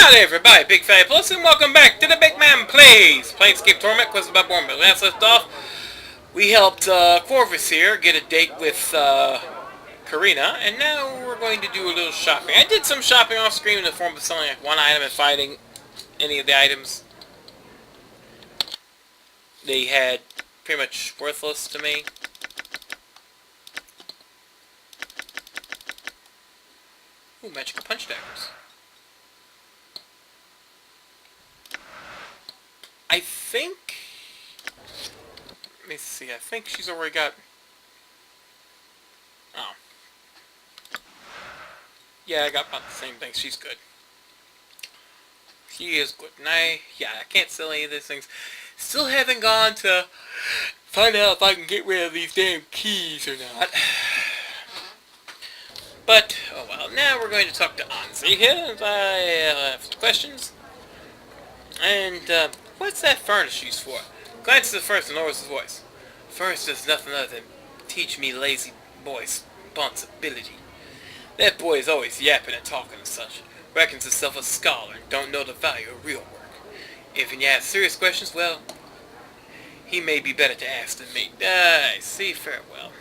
Howdy everybody, Big Fat Plus, and welcome back to the BygMan Plays Planescape Torment, quest about Bormac. Last left off, we helped Corvus here get a date with Karina, and now we're going to do a little shopping. I did some shopping off screen in the form of selling like one item and finding any of the items they had pretty much worthless to me. Ooh, magical punch daggers. I think... Let me see, I think she's already got... Oh. Yeah, I got about the same thing. She's good. She is good. And I can't sell any of these things. Still haven't gone to find out if I can get rid of these damn keys or not. But, oh well. Now we're going to talk to Anzi here. I have some questions. And, what's that furnace used for? Glance at the furnace and lowers his voice. Furnace does nothing other than teach me lazy boy's responsibility. That boy is always yapping and talking and such. Reckons himself a scholar and don't know the value of real work. If you ask serious questions, well, he may be better to ask than me. I see, farewell.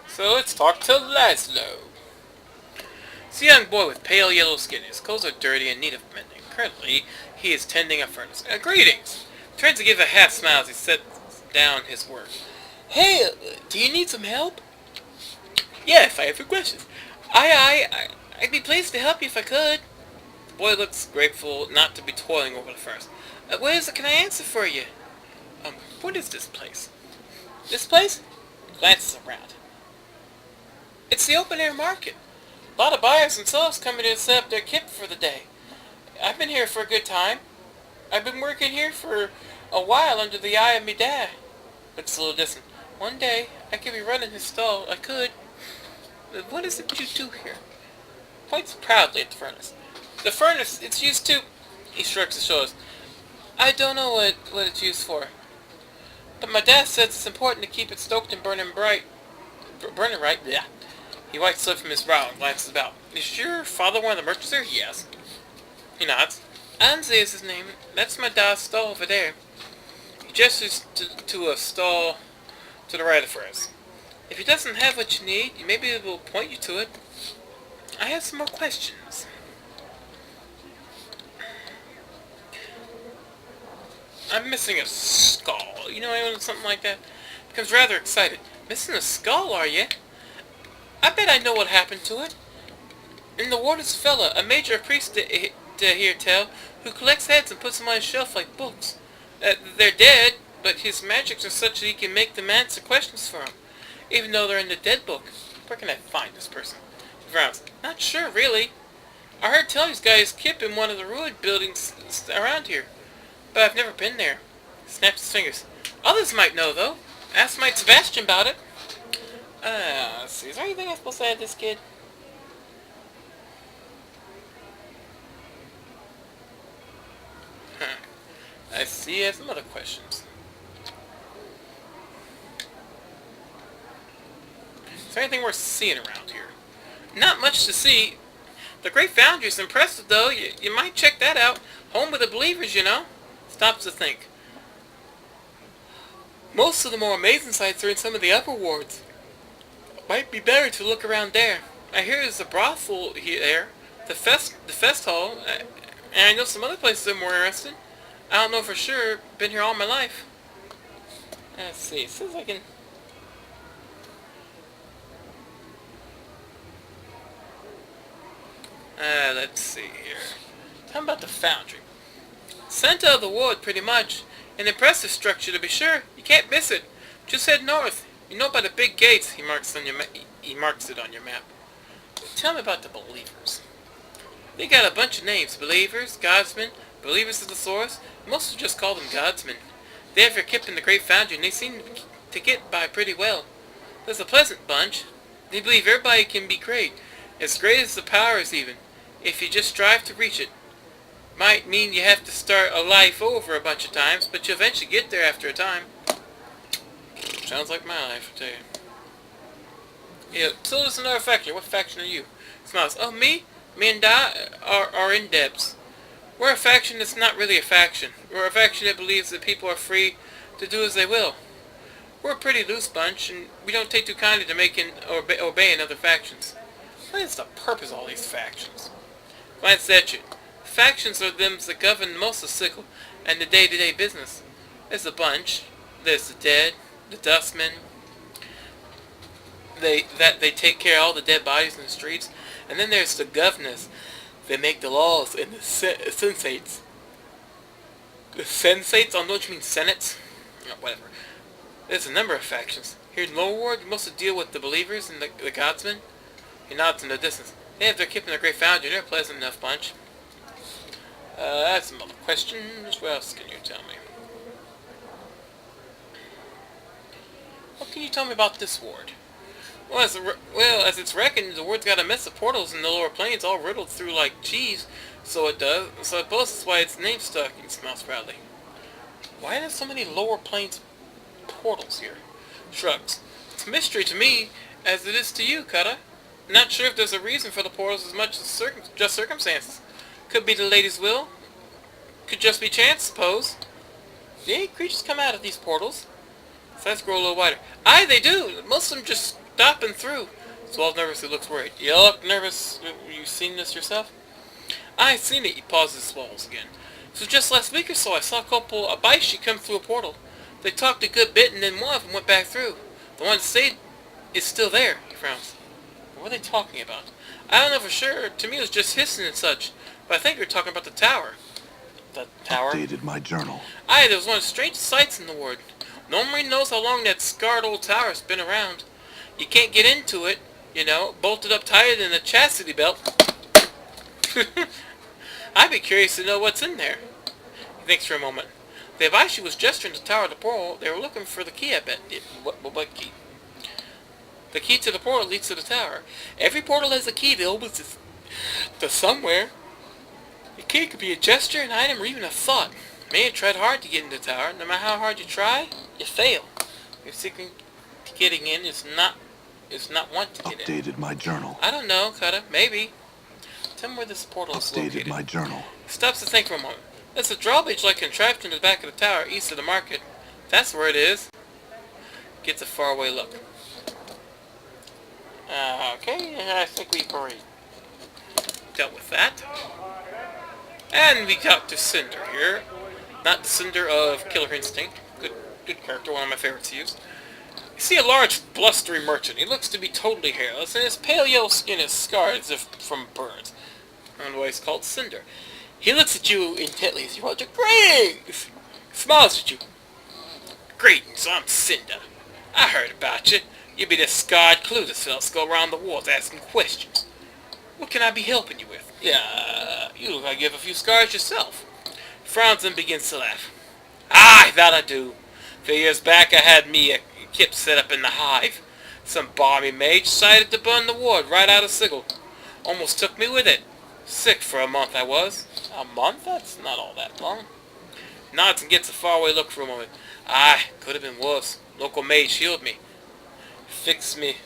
So let's talk to Laszlo. He's a young boy with pale yellow skin. His clothes are dirty and need of mending. Currently, he is tending a furnace. Greetings! Tries to give a half smile as he sets down his work. Hey, do you need some help? Yes, I have some questions. I'd be pleased to help you if I could. The boy looks grateful not to be toiling over the furnace. What is it can I answer for you? What is this place? This place? Glances around. It's the open-air market. A lot of buyers and sellers coming to set up their kip for the day. I've been here for a good time. I've been working here for a while under the eye of me dad. Looks a little distant. One day, I could be running his stall. I could. But what is it you do here? Points proudly at the furnace. The furnace, it's used to... He shrugs his shoulders. I don't know what it's used for. But my dad says it's important to keep it stoked and burning bright. Burning right? Yeah. He wipes sweat from his brow and glances about. Is your father one of the merchants there? Yes. He nods. Anzi is his name. That's my dad's stall over there. He gestures to a stall to the right of the furnace. If he doesn't have what you need, maybe he will point you to it. I have some more questions. I'm missing a skull. You know anyone something like that? Becomes rather excited. Missing a skull, are you? I bet I know what happened to it. In the warden's fella, a major priest to hear tell, who collects heads and puts them on his shelf like books. They're dead, but his magics are such that he can make them answer questions for him, even though they're in the dead book. Where can I find this person? He frowns. Not sure, really. I heard tell he's got his kip in one of the ruined buildings around here, but I've never been there. He snaps his fingers. Others might know, though. Ask Mike Sebastian about it. Let's see. Is there anything I'm supposed to add this kid? I see. He has some other questions. Is there anything worth seeing around here? Not much to see. The Great Foundry is impressive, though. You might check that out. Home of the Believers, you know. Stops to think. Most of the more amazing sights are in some of the upper wards. Might be better to look around there. I hear there's a brothel there, the fest hall, and I know some other places are more interesting. I don't know for sure. Been here all my life. Let's see. It says I can... let's see here. How about the foundry? Center of the ward, pretty much. An impressive structure, to be sure. You can't miss it. Just head north. You know by the big gates. He marks it on your map. Tell me about the Believers. They got a bunch of names. Believers, Godsmen, Believers of the Source. Most will just call them Godsmen. They have their kip in the Great Foundry, and they seem to get by pretty well. There's a pleasant bunch. They believe everybody can be great. As great as the powers, even. If you just strive to reach it. Might mean you have to start a life over a bunch of times, but you eventually get there after a time. Sounds like my life, I tell you. Yeah, so there's another faction. What faction are you? Smiles. Oh, me? Me and Di are in depths. We're a faction that's not really a faction. We're a faction that believes that people are free to do as they will. We're a pretty loose bunch, and we don't take too kindly to making or obeying other factions. What is the purpose of all these factions? Glance at you. Factions are them that govern most of Sickle and the day-to-day business. There's a bunch. There's the dead, the dustmen. They take care of all the dead bodies in the streets. And then there's the governors. They make the laws and the sensates. The sensates? I don't know what you mean, senates? No, whatever. There's a number of factions. Here in Lower Ward, you mostly deal with the believers and the godsmen. He nods in the distance. They have their Kip and their Great Foundry. They're a pleasant enough bunch. That's some other questions. What else can you tell me? What can you tell me about this ward? Well, as it's reckoned, the ward's got a mess of portals in the lower planes, all riddled through like cheese. So it does. So I suppose that's why its name's stuck. He smiles proudly. Why are there so many lower planes portals here? Shrugs. It's a mystery to me, as it is to you, Cutter. Not sure if there's a reason for the portals as much as just circumstances. Could be the lady's will. Could just be chance, suppose. Do any creatures come out of these portals? His eyes grow a little wider. Aye, they do. Most of them just stopping through. Swallows nervously, looks worried. You look nervous. You seen this yourself? I've seen it. He pauses, swallows again. So just last week or so, I saw a couple of Baishi come through a portal. They talked a good bit, and then one of them went back through. The one that stayed is still there. He frowns. What are they talking about? I don't know for sure. To me, it was just hissing and such. But I think they're talking about the tower. The tower? Updated my journal. Aye, there was one of the strangest sights in the ward. No one knows how long that scarred old tower's been around. You can't get into it, you know, bolted up tighter than a chastity belt. I'd be curious to know what's in there. He thinks for a moment. The Abashi was gesturing to the tower of the portal. They were looking for the key, I bet. What key? The key to the portal leads to the tower. Every portal has a key that opens it to somewhere. The key could be a gesture, an item, or even a thought. Man, tried hard to get into the tower. No matter how hard you try, you fail. Your secret to getting in is not want to get in. Updated my journal. I don't know, Cutter. Maybe. Tell me where this portal is located. Updated my journal. He stops to think for a moment. There's a drawbridge-like contraption in the back of the tower, east of the market. That's where it is. Gets a faraway look. Okay, I think we've already dealt with that. And we got to Cinder here. Not the Cinder of Killer Instinct. Good character, one of my favorites to use. You see a large, blustery merchant. He looks to be totally hairless, and his pale yellow skin is scarred as if from burns. I don't know why he's called Cinder. He looks at you intently as you roll your greetings. Smiles at you. Greetings, I'm Cinder. I heard about you. You be the scarred, clueless fellas go around the walls asking questions. What can I be helping you with? Yeah, you look like you have a few scars yourself. Frowns and begins to laugh. Aye, that I do. A few years back I had me a kip set up in the hive. Some balmy mage decided to burn the ward right out of Sigil. Almost took me with it. Sick for a month I was. A month? That's not all that long. Nods and gets a faraway look for a moment. Aye, could have been worse. Local mage healed me. Fixed me.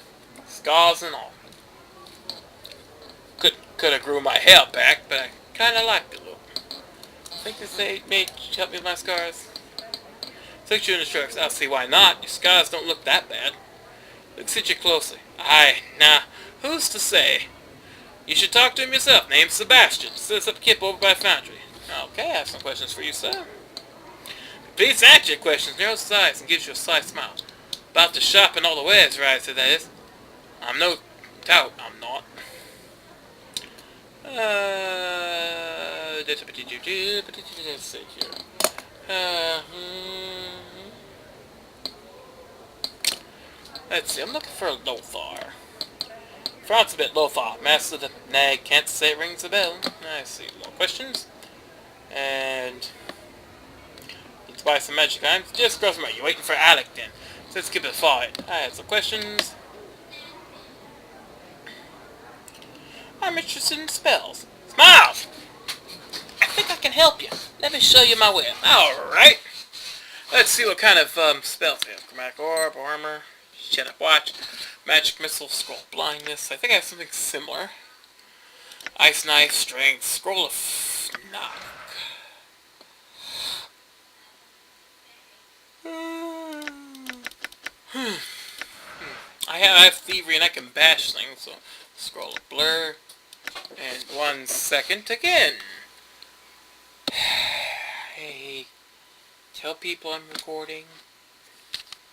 Scars and all. Could have grew my hair back, but I kinda liked the look. Think this mage help me with my scars? Looks you in the shrugs. I'll see why not. Your scars don't look that bad. Looks at you closely. Aye, now, who's to say? You should talk to him yourself. Name's Sebastian. Sits up Kip over by Foundry. Okay, I have some questions for you, sir. Please answer your questions. Narrows his eyes and gives you a sly smile. About the shop and all the wares, right, so that is. I'm no doubt I'm not. Let's see here. Let's see, I'm looking for a Lothar. Frowns a bit, Lothar. Master of the nag, can't say it rings a bell. I see, no questions. And let's buy some magic items. Just cross my. You waiting for Alec then? So let's keep it forward. I had some questions. I'm interested in spells. Smiles! I think I can help you. Let me show you my way. Alright. Let's see what kind of spells we have. Chromatic Orb, Armor. Shut up, watch. Magic Missile, Scroll Blindness. I think I have something similar. Ice Knife, Strength, Scroll of Knock. I have Thievery and I can bash things, so Scroll of Blur. And 1 second again. Hey, tell people I'm recording.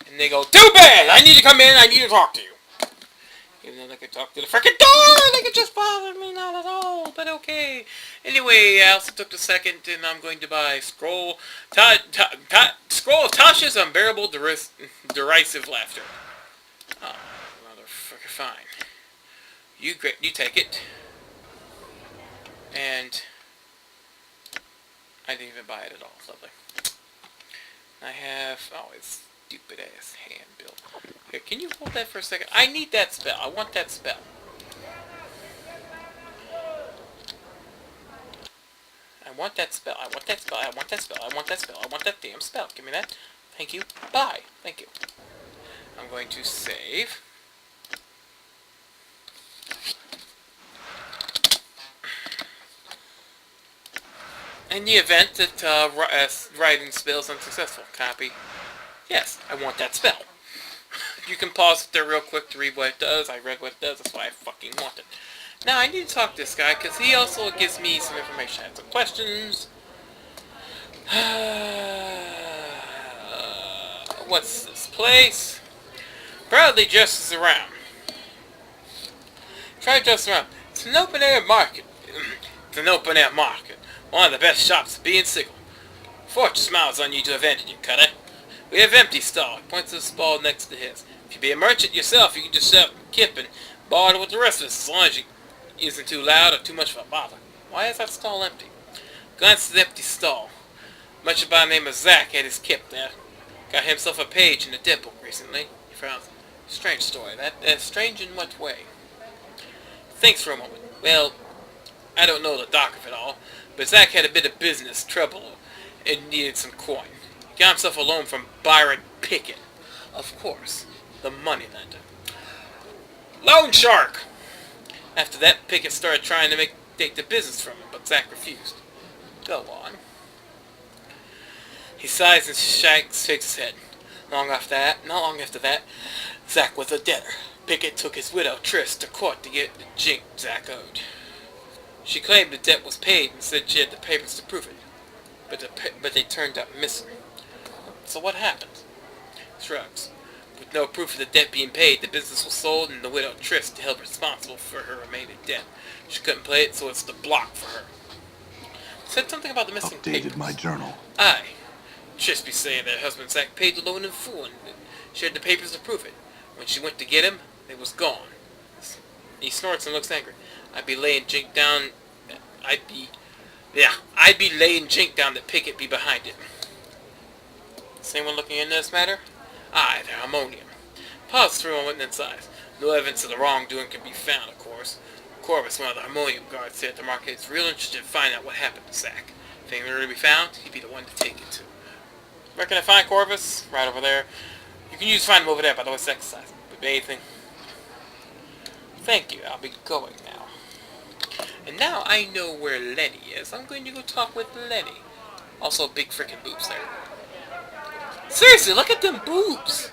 And they go, too bad! I need to come in, I need to talk to you. Even though they could talk to the frickin' door, they could just bother me, not at all, but okay. Anyway, I also took the second, and I'm going to buy Scroll of Tasha's Unbearable Derisive Laughter. Oh, motherfucker, fine. You take it. And I didn't even buy it at all. Lovely. I have... Oh, it's stupid-ass hand build. Here, can you hold that for a second? I need that spell. I want that spell. I want that spell. I want that spell. I want that spell. I want that spell. I want that damn spell. Give me that. Thank you. Bye. Thank you. I'm going to save. In the event that writing spell is unsuccessful, copy. Yes, I want that spell. You can pause it there real quick to read what it does. I read what it does, that's why I fucking want it. Now, I need to talk to this guy, because he also gives me some information. I have some questions. What's this place? Proudly justice around. Try justice around. It's an open-air market. It's an open-air market. One of the best shops to be in Sigil. Fortune smiles on you to advantage you, cutter. We have empty stall. Points to the stall next to his. If you be a merchant yourself, you can just set up kip and barter with the rest of us, as long as you isn't too loud or too much of a bother. Why is that stall empty? Glance at the empty stall. Much by the name of Zach had his kip there. Got himself a page in the dead book recently. He found a strange story. That strange in what way? Thinks for a moment. Well, I don't know the dock of it all, but Zach had a bit of business trouble and needed some coin. He got himself a loan from Byron Pickett. Of course, the moneylender. Loan shark! After that, Pickett started trying to take the business from him, but Zach refused. Go on. He sighs and shakes his head. Not long after that, Zach was a debtor. Pickett took his widow, Triss, to court to get the jink Zach owed. She claimed the debt was paid and said she had the papers to prove it. But they turned up missing. So what happened? Shrugs. With no proof of the debt being paid, the business was sold and the widow Triss held responsible for her remaining debt. She couldn't pay it, so it's the block for her. Said something about the missing papers. Updated my journal. Aye. Triss be saying that her husband Zach paid the loan in full and she had the papers to prove it. When she went to get him, they was gone. He snorts and looks angry. I'd be laying jink down that Pickett be behind it. Is anyone looking into this matter? Aye, the harmonium. Pause through and went inside. No evidence of the wrongdoing can be found, of course. Corvus, one of the harmonium guards, said the market is real interested in finding out what happened to Zach. If anything were to be found, he'd be the one to take it to. Where can I find Corvus? Right over there. You can find him over there, by the way, it's exercise. But anything. Thank you, I'll be going now. And now I know where Lenny is. I'm going to go talk with Lenny. Also, big frickin' boobs there. Seriously, look at them boobs!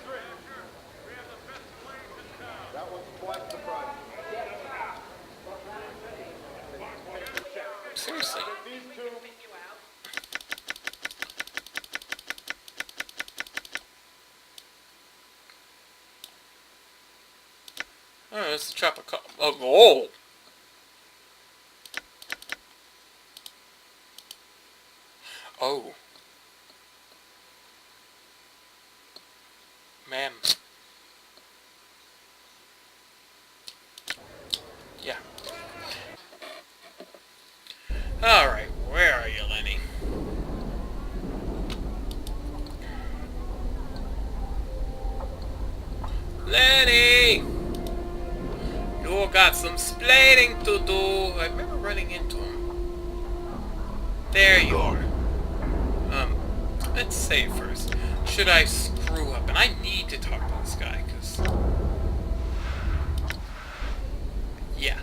Seriously. Oh, it's a tropical. Oh! Oh. Ma'am. Yeah. Alright, where are you, Lenny? Lenny! You got some splaining to do. I remember running into him. There you are. Let's save first. Should I screw up? And I need to talk to this guy, because papers. Yeah.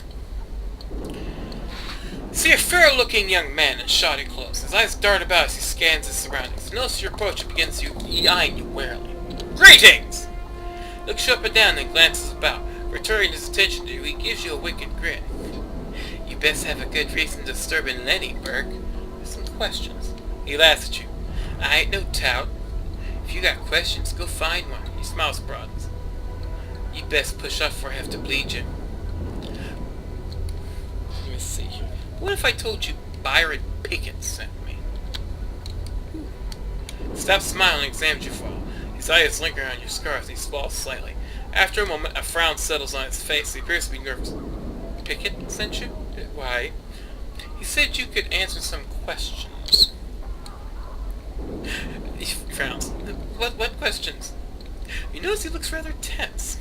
See a fair-looking young man in shoddy clothes. His eyes dart about as he scans his surroundings. Notice your approach and begins eyeing you warily. Greetings! Looks you up and down, then glances about. Returning his attention to you, he gives you a wicked grin. You best have a good reason to disturb Lenny, Burke. With some questions. He laughs at you. I ain't no tout. If you got questions, go find one. He smiles broadens. You best push off before I have to bleed you. Let me see here. What if I told you Byron Pickett sent me? Stop smiling and examines your file. His eyes linger on your scars and he swallows slightly. After a moment, a frown settles on his face. He appears to be nervous. Pickett sent you? Why? He said you could answer some questions. He frowns. What questions? You notice he looks rather tense.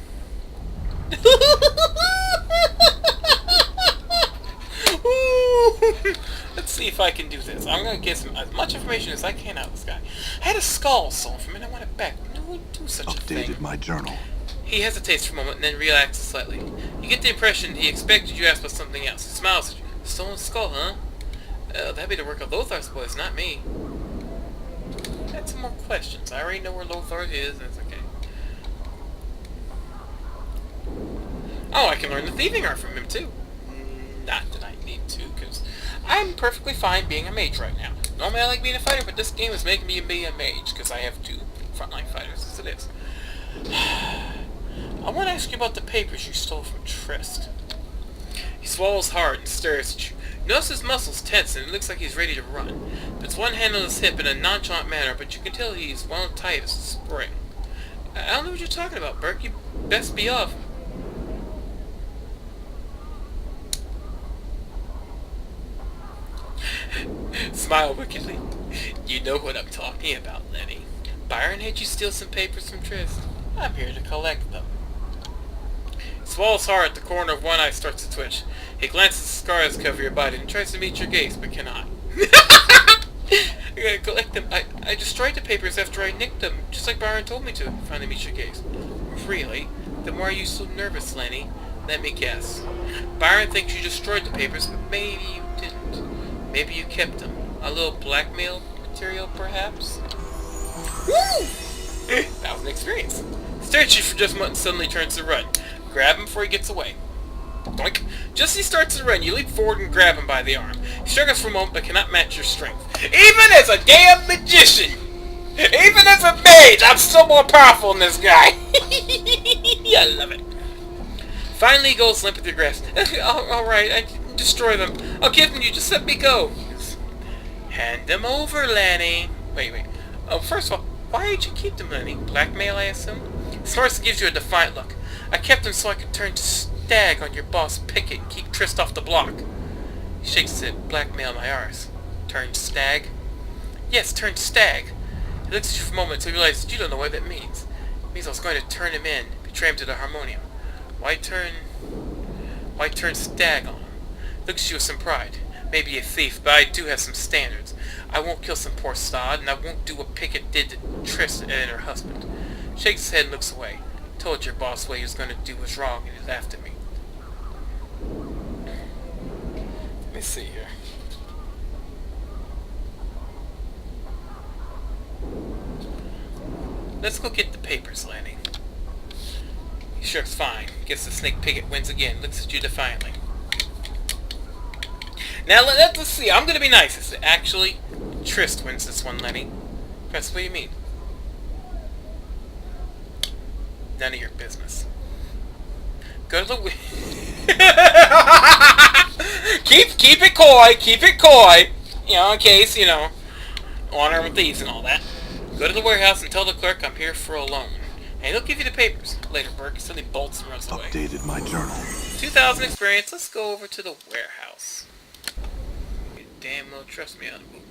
Let's see if I can do this. I'm going to get as much information as I can out of this guy. I had a skull stolen from him and I want it back. No one would do such a thing. Updated my journal. He hesitates for a moment and then relaxes slightly. You get the impression he expected you to ask about something else. He smiles at you. Stolen skull, huh? That'd be the work of Lothar's boys, not me. Add some more questions. I already know where Lothar is, and it's okay. Oh, I can learn the thieving art from him, too. Not that I need to, because I'm perfectly fine being a mage right now. Normally I like being a fighter, but this game is making me be a mage, because I have 2 frontline fighters, as it is. I want to ask you about the papers you stole from Trist. He swallows hard and stares at you. Notice his muscles tense and it looks like he's ready to run. Puts one hand on his hip in a nonchalant manner, but you can tell he's wound tight as a spring. I don't know what you're talking about, Burke. You best be off. Smile wickedly. You know what I'm talking about, Lenny. Byron had you steal some papers from Trist. I'm here to collect them. Swallows hard at the corner of one eye starts to twitch. He glances at the scars cover your body and tries to meet your gaze, but cannot. I gotta collect them. I destroyed the papers after I nicked them, just like Byron told me to. Finally meet your gaze. Really? Then why are you so nervous, Lenny? Let me guess. Byron thinks you destroyed the papers, but maybe you didn't. Maybe you kept them. A little blackmail material, perhaps? Woo! That was an experience. Stares at you for just a moment and suddenly turns to run. Grab him before he gets away. Doink. Just as he starts to run, you leap forward and grab him by the arm. He struggles for a moment but cannot match your strength. Even as a damn magician! Even as a mage, I'm still more powerful than this guy! I love it. Finally he goes limp with your grasp. Alright, I didn't destroy them. I'll give them to you, just let me go. Hand them over, Lenny. Wait. Oh, first of all, why did you keep them, Lenny? Blackmail, I assume? Smarts gives you a defiant look. I kept them so I could turn to stag on your boss Pickett and keep Trist off the block. He shakes his head. Blackmail my arse. Turned stag? Yes, turned stag. He looks at you for a moment until he realizes you don't know what that means. It means I was going to turn him in, betray him to the harmonium. Why turn stag on him? Looks at you with some pride. Maybe a thief, but I do have some standards. I won't kill some poor sod, and I won't do what Pickett did to Trist and her husband. Shakes his head and looks away. Told your boss what he was going to do was wrong, and he laughed at me. Let me see here. Let's go get the papers, Lanny. He shrugs fine. Guess the snake Pickett wins again. Looks at you defiantly. Now let's see. I'm gonna be nice. Actually, Trist wins this one, Lenny. That's what do you mean? None of your business. Go to the keep it coy. Keep it coy. You know, in case honor with thieves and all that. Go to the warehouse and tell the clerk I'm here for a loan, and he'll give you the papers later. Burke suddenly bolts and runs away. Updated my journal. 2,000 experience. Let's go over to the warehouse. You damn well trust me on the move.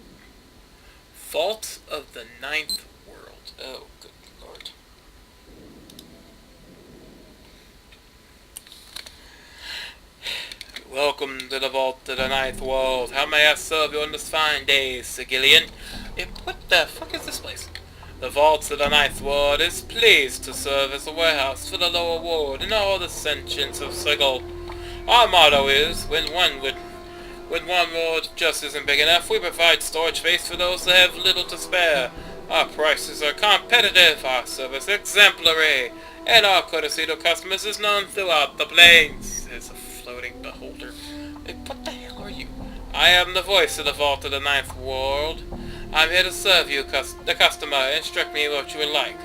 Vault of the Ninth World. Oh, good lord. Welcome to the Vault of the Ninth World. How may I serve you on this fine day, Sir Gillian? What the fuck is this place? The vault of the Ninth Ward is pleased to serve as a warehouse for the lower ward and all the sentients of Sigil. Our motto is, when one ward just isn't big enough, we provide storage space for those that have little to spare. Our prices are competitive, our service exemplary, and our courtesy to customers is known throughout the plains. There's a floating beholder. What the hell are you? I am the voice of the Vault of the Ninth World. I'm here to serve you, the customer. Instruct me what you would like.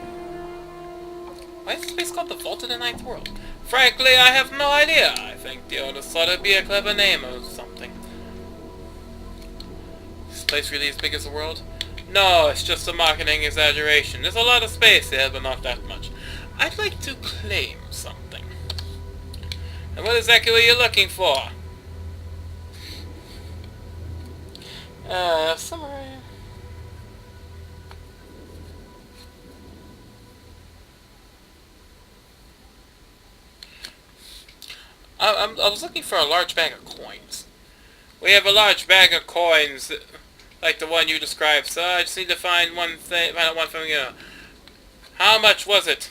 Why is this place called the Vault of the Ninth World? Frankly, I have no idea. I think the owners thought it'd be a clever name or something. Is this place really as big as the world? No, it's just a marketing exaggeration. There's a lot of space here, but not that much. I'd like to claim something. And what exactly are you looking for? Summary. I was looking for a large bag of coins. We have a large bag of coins, like the one you described, so I just need to find one from you. How much was it?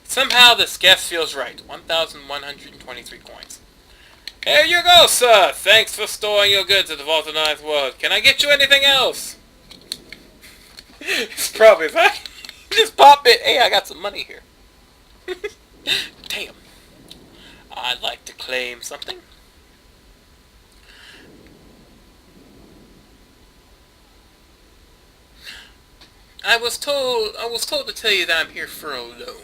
Somehow this guess feels right. 1,123 coins. Here you go, sir! Thanks for storing your goods at the Vault of the Ninth World. Can I get you anything else? It's probably that. Just pop it. Hey, I got some money here. Damn. I'd like to claim something. I was told to tell you that I'm here for a loan.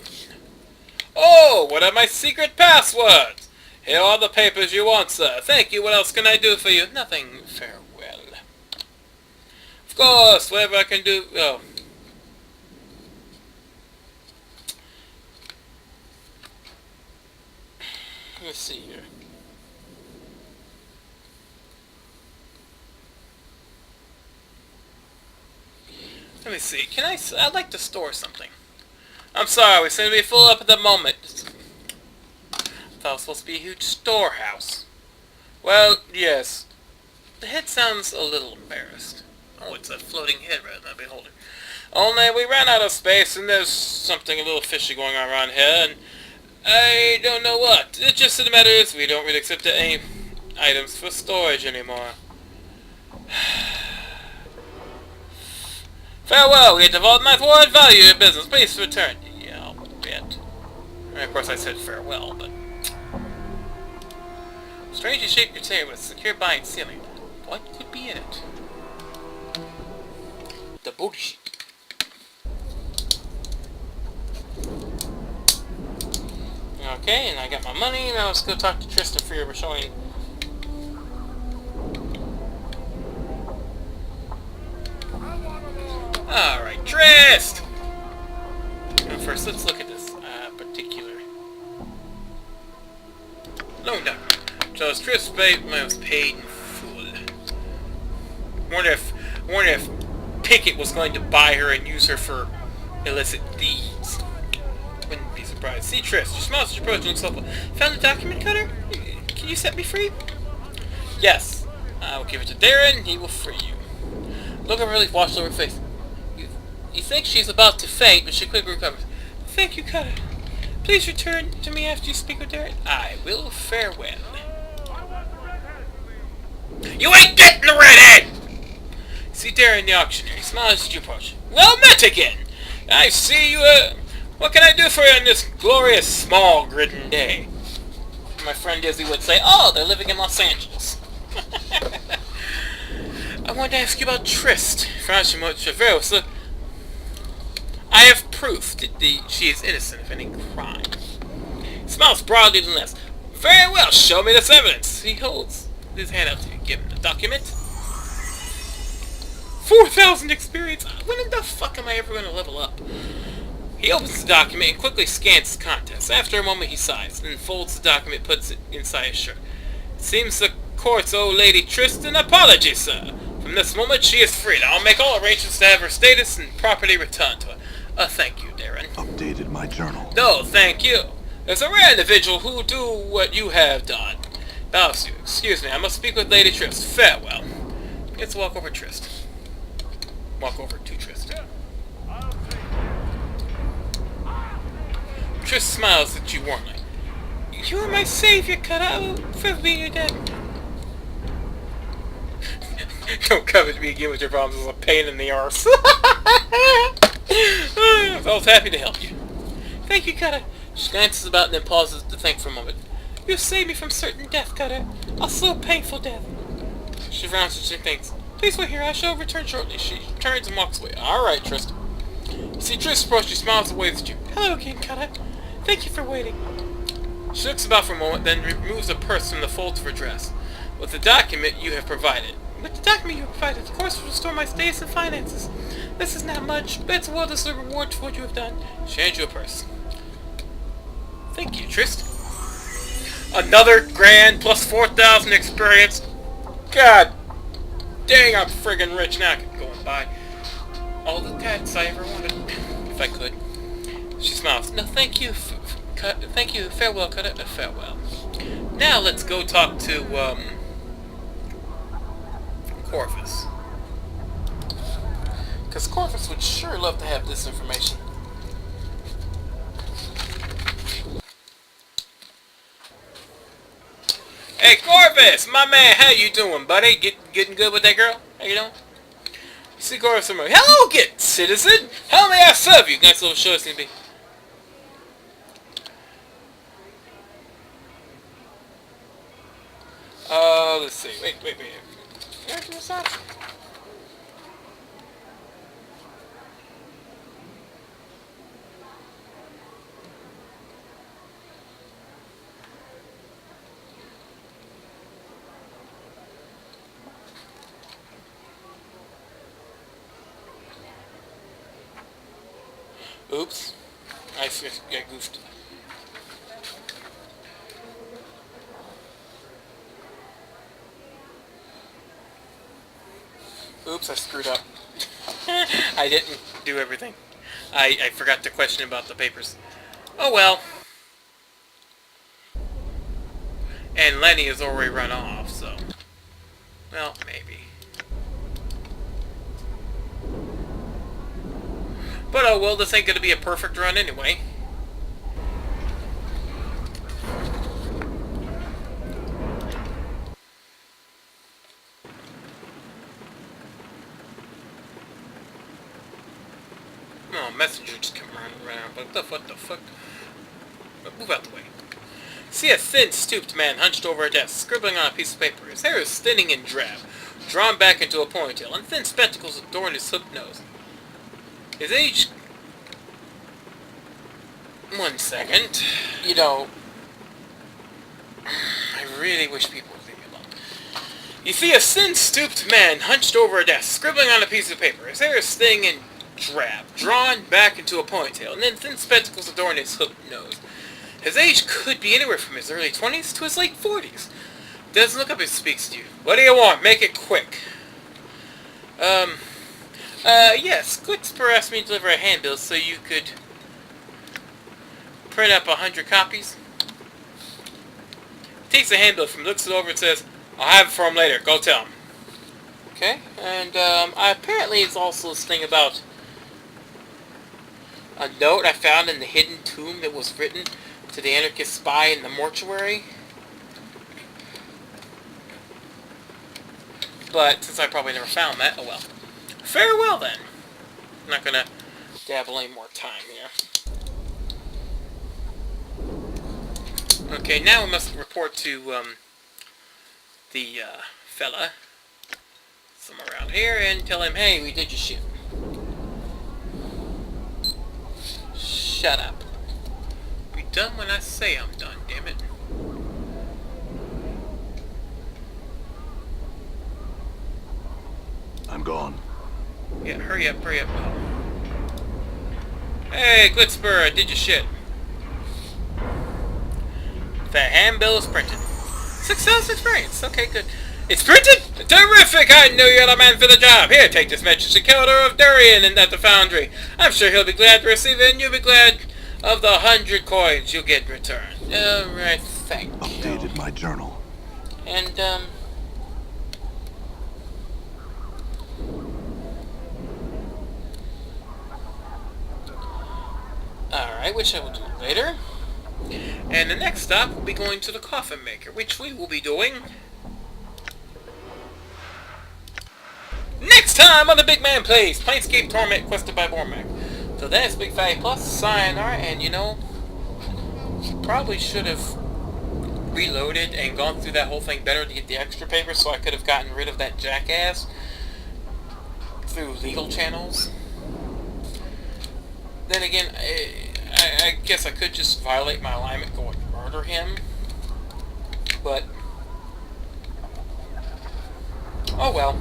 Oh, what are my secret passwords? Here are the papers you want, sir. Thank you. What else can I do for you? Nothing. Farewell. Of course, whatever I can do. Oh. Let's see here. Let me see. I'd like to store something. I'm sorry, we seem to be full up at the moment. I thought it was supposed to be a huge storehouse. Well, yes. The head sounds a little embarrassed. Oh, it's a floating head rather than a beholder. Only we ran out of space and there's something a little fishy going on around here and I don't know what. It just the matter is we don't really accept any items for storage anymore. Farewell, we had developed my forward value your business. Please return. Yeah, I'll bet. And of course I said farewell, but... Strangely shaped container with a secure bind ceiling. What could be in it? The booty sheet. Okay, and I got my money. Now let's go talk to Tristan for your showing. Alright, Trist! Now first, let's look at this particular loan document. So Trist was paid in full. Wonder if Pickett was going to buy her and use her for illicit deeds. Wouldn't be surprised. See, Trist, your smiles as you approach and looks helpful. Found the document cutter? Can you set me free? Yes. I will give it to Darren. He will free you. Look of relief washed over her face. You think she's about to faint, but she quickly recovers. Thank you, Cutter. Please return to me after you speak with Darren. I will farewell. You ain't getting the redhead! See Darren the auctioneer. He smiles as you approach. Well met again! I see you, what can I do for you on this glorious small gridden day? My friend Izzy would say, oh, they're living in Los Angeles. I wanted to ask you about Trist. So I have proof that she is innocent of any crime. Smiles broadly than less. Very well, show me this evidence. He holds his hand out to you. Give him the document. 4,000 experience. When in the fuck am I ever going to level up? He opens the document and quickly scans the contents. After a moment he sighs, then folds the document, puts it inside his shirt. It seems the courts owe Lady Tristan an apology, sir. From this moment she is freed. I'll make all arrangements to have her status and property returned to her. Thank you, Darren. Updated my journal. No, thank you. There's a rare individual who'll do what you have done. Bows you. Excuse me, I must speak with Lady Trist. Farewell. Let's walk over Trist. Walk over to Trist. Triss smiles at you warmly. You are my savior, cut out for me dead. Don't covet me again with your problems. It's a pain in the arse. I was happy to help you. Thank you, Cutter. She glances about and then pauses to think for a moment. You saved me from certain death, Cutter. A slow, painful death. She frowns and she thinks. Please wait here. I shall return shortly. She turns and walks away. All right, Trist. You see Trist approach. She smiles and waves at you. Hello again, Cutter. Thank you for waiting. She looks about for a moment, then removes a purse from the folds of her dress. With the document you have provided. With the document you have provided, the course will restore my status and finances. This is not much, but it's a well-deserved reward for what you have done. She hands you a purse. Thank you, Trist. Another grand plus 4,000 experience. God dang, I'm friggin' rich now. I could go and buy all the pets I ever wanted, if I could. She smiles. No, thank you. Thank you. Farewell, Cutter. Farewell. Now let's go talk to Corvus. Because Corvus would sure love to have this information. Hey Corvus, my man, how you doing, buddy? Getting good with that girl? How you doing? You see Corvus somewhere. Hello, good citizen. How may I serve you? Nice little show, seems to be. Let's see. Wait. What's that? Oops. I goofed. Oops, I screwed up. I didn't do everything. I forgot to question about the papers. Oh well. And Lenny has already run off, so... Well, maybe. But oh well, this ain't gonna be a perfect run anyway. Oh, messenger just come around. What the fuck? But move out the way. See a thin, stooped man hunched over a desk, scribbling on a piece of paper. His hair is thinning and drab, drawn back into a ponytail, and thin spectacles adorn his hooked nose. His age... 1 second. You know... I really wish people would leave me alone. You see a thin, stooped man hunched over a desk, scribbling on a piece of paper. His hair is thin and drab, drawn back into a ponytail, and then thin spectacles adorn his hooked nose. His age could be anywhere from his early 20s to his late 40s. Doesn't look up and speaks to you. What do you want? Make it quick. Yes. Glitspur asked me to deliver a handbill so you could print up 100 copies. Takes the handbill from, looks it over and says, I'll have it for him later. Go tell him. Okay, and apparently it's also this thing about a note I found in the hidden tomb that was written to the anarchist spy in the mortuary. But since I probably never found that, oh well. Farewell then. I'm not gonna dabble any more time here. Okay, now we must report to the fella somewhere around here and tell him, hey, we did your shit. Shut up. Be done when I say I'm done, damn it. I'm gone. Yeah, hurry up. Hey, Glitspur, I did your shit. The handbill is printed. Success experience. Okay, good. It's printed? Terrific! I knew you're the man for the job. Here, take this message to Keldor of Durian and at the foundry. I'm sure he'll be glad to receive it, and you'll be glad of the 100 coins you'll get in return. Alright, thank you. Updated my journal. And, Alright, which I will do later. And the next stop will be going to the Coffin Maker, which we will be doing next time on the BygMan Plays Planescape Torment quested by Bormac. So that's Big Fatty Plus, sayonara, and you know, probably should have reloaded and gone through that whole thing better to get the extra paper so I could have gotten rid of that jackass through legal channels. Then again, I guess I could just violate my alignment, go and murder him, but oh well.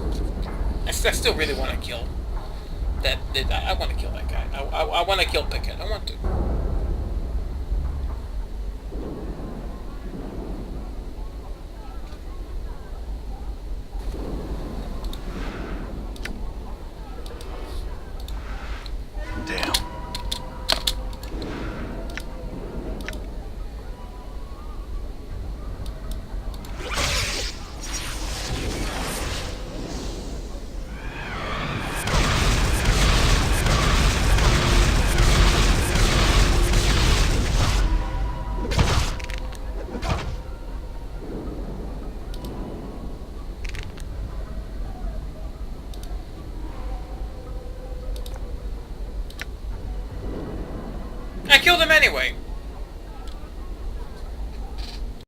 I still really want to kill that. I want to kill that guy. I want to kill Pickett. I want to.